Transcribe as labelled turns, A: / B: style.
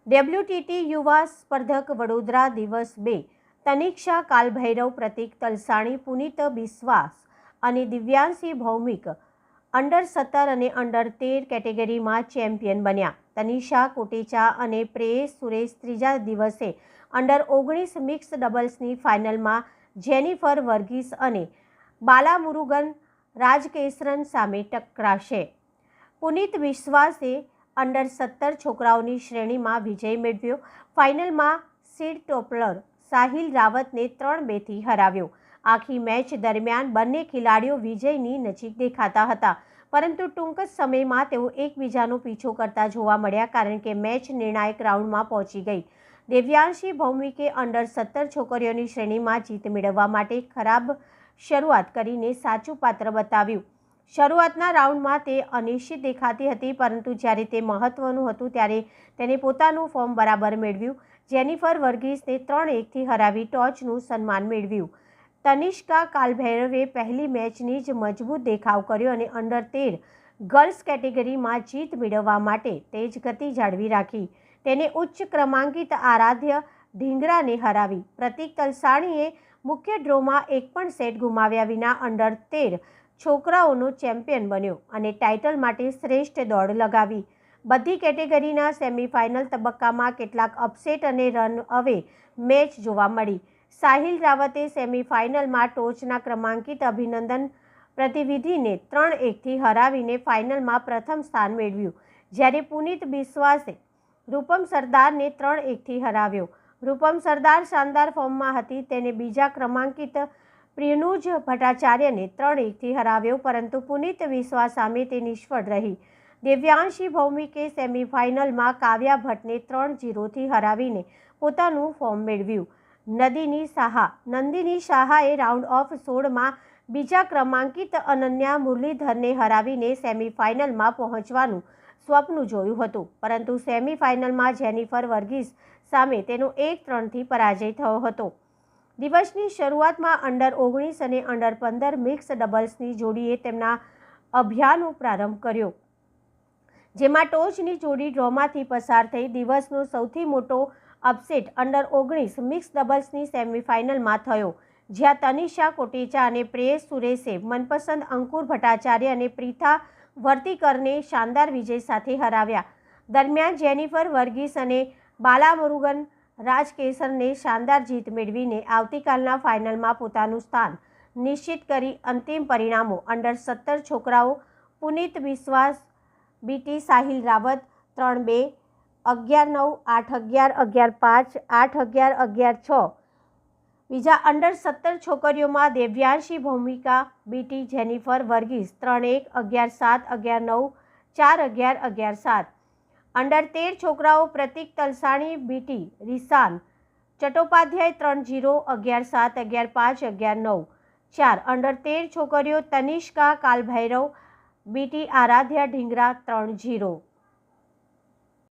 A: WTT યુવા સ્પર્ધક વડોદરા દિવસ 2 તનિક્ષા કાલભૈરવ, પ્રતિક તલસાણી, પુનિત બિસ્વાસ અને દિવ્યાંશી ભૌમિક અંડર-17 અને અંડર-13 કેટેગરીમાં ચેમ્પિયન બન્યા. તનિષા કોટેચા અને પ્રેયસ સુરેશ ત્રીજા દિવસે અંડર-19 મિક્સ ડબલ્સની ફાઇનલમાં જેનિફર વર્ગીસ અને બાલામુરુગન રાજકેસરન સામે ટકરાશે. પુનિત બિસ્વાસે અંડર-17 છોકરાઓની શ્રેણીમાં વિજય મેળવ્યો. ફાઇનલમાં સીડ ટોપલર સાહિલ રાવતને 3-2થી હરાવ્યો. આખી મેચ દરમિયાન બંને ખેલાડીઓ વિજયની નજીક દેખાતા હતા, પરંતુ ટૂંક જ સમયમાં તેઓ એકબીજાનો પીછો કરતા જોવા મળ્યા, કારણ કે મેચ નિર્ણાયક રાઉન્ડમાં પહોંચી ગઈ. દિવ્યાંશી ભૌમિકે અંડર-17 છોકરીઓની શ્રેણીમાં જીત મેળવવા માટે ખરાબ શરૂઆત કરીને સાચું પાત્ર બતાવ્યું. શરૂઆતના રાઉન્ડમાં તે અનિશ્ચિત દેખાતી હતી, પરંતુ જ્યારે તે મહત્વનું હતું ત્યારે તેને પોતાનું ફોર્મ બરાબર મેળવ્યું. જેનિફર વર્ગીસને 3-1થી હરાવી ટોચનું સન્માન મેળવ્યું. તનિષ્કા કાલભૈરવે પહેલી મેચની જ મજબૂત દેખાવ કર્યો અને અંડર-13 ગર્લ્સ કેટેગરીમાં જીત મેળવવા માટે તેજ ગતિ જાળવી રાખી. તેને ઉચ્ચ ક્રમાંકિત આરાધ્ય ઢીંગરાને હરાવી. પ્રતિક તલસાણીએ મુખ્ય ડ્રોમાં એક પણ સેટ ગુમાવ્યા વિના અંડર-13 છોકરાઓનો ચેમ્પિયન બન્યો અને ટાઇટલ માટે શ્રેષ્ઠ દોડ લગાવી. બધી કેટેગરીના સેમીફાઇનલ તબક્કામાં કેટલાક અપસેટ અને રન અવે મેચ જોવા મળી. સાહિલ રાવતે સેમીફાઇનલમાં ટોચના ક્રમાંકિત અભિનંદન પ્રતિનિધિને 3-1થી હરાવીને ફાઇનલમાં પ્રથમ સ્થાન મેળવ્યું, જ્યારે પુનિત બિસ્વાસે રૂપમ સરદારને 3-1થી હરાવ્યો. રૂપમ સરદાર શાનદાર ફોર્મમાં હતી. તેને બીજા ક્રમાંકિત પ્રિયનુજ ભટ્ટાચાર્યને 3-1થી હરાવ્યો, પરંતુ પુનિત બિસ્વા સામે તે નિષ્ફળ રહી. દિવ્યાંશી ભૌમિકે સેમીફાઇનલમાં કાવ્યા ભટ્ટને 3-0થી હરાવીને પોતાનું ફોર્મ મેળવ્યું. નંદિની શાહાએ રાઉન્ડ ઓફ 16માં બીજા ક્રમાંકિત અનન્યા મુરલીધરને હરાવીને સેમીફાઇનલમાં પહોંચવાનું સ્વપ્ન જોયું હતું, પરંતુ સેમીફાઇનલમાં જેનિફર વર્ગીસ સામે તેનો 1-3થી પરાજય થયો હતો. દિવસની શરૂઆતમાં અંડર-19 અને અંડર-15 મિક્સ ડબલ્સની જોડીએ તેમના અભિયાનનો પ્રારંભ કર્યો, જેમાં ટોચની જોડી ડ્રોમાંથી પસાર થઈ. દિવસનો સૌથી મોટો અપસેટ અંડર-19 મિક્સ ડબલ્સની સેમીફાઇનલમાં થયો, જ્યાં તનિષા કોટેચા અને પ્રેયસ સુરેશે મનપસંદ અંકુર ભટ્ટાચાર્ય અને પ્રીથા વર્તીકરને શાનદાર વિજય સાથે હરાવ્યા. દરમિયાન જેનિફર વર્ગીસ અને બાલામુરુગન રાજકેસરને શાનદાર જીત મેળવીને આવતીકાલના ફાઇનલમાં પોતાનું સ્થાન નિશ્ચિત કરી. અંતિમ પરિણામો: અંડર-17 છોકરાઓ પુનિત બિસ્વાસ બીટી સાહિલ રાવત 3-2, 11-9, 8-11, 11-5, 8-11, 11-6. બીજા અંડર-17 છોકરીઓમાં દિવ્યાંશી ભૌમિકા બીટી જેનિફર વર્ગીસ 3-1, 11-7, 11-9, 4-11, 11-7. અંડર-13 છોકરાઓ પ્રતિક તલસાણી બીટી રિસાન ચટ્ટોપાધ્યાય 3-0, 11-7, 11-5, 11-9, 4. અંડર-13 છોકરીઓ તનિષ્કા કાલભૈરવ બીટી આરાધ્યા ઢીંગરા 3-0.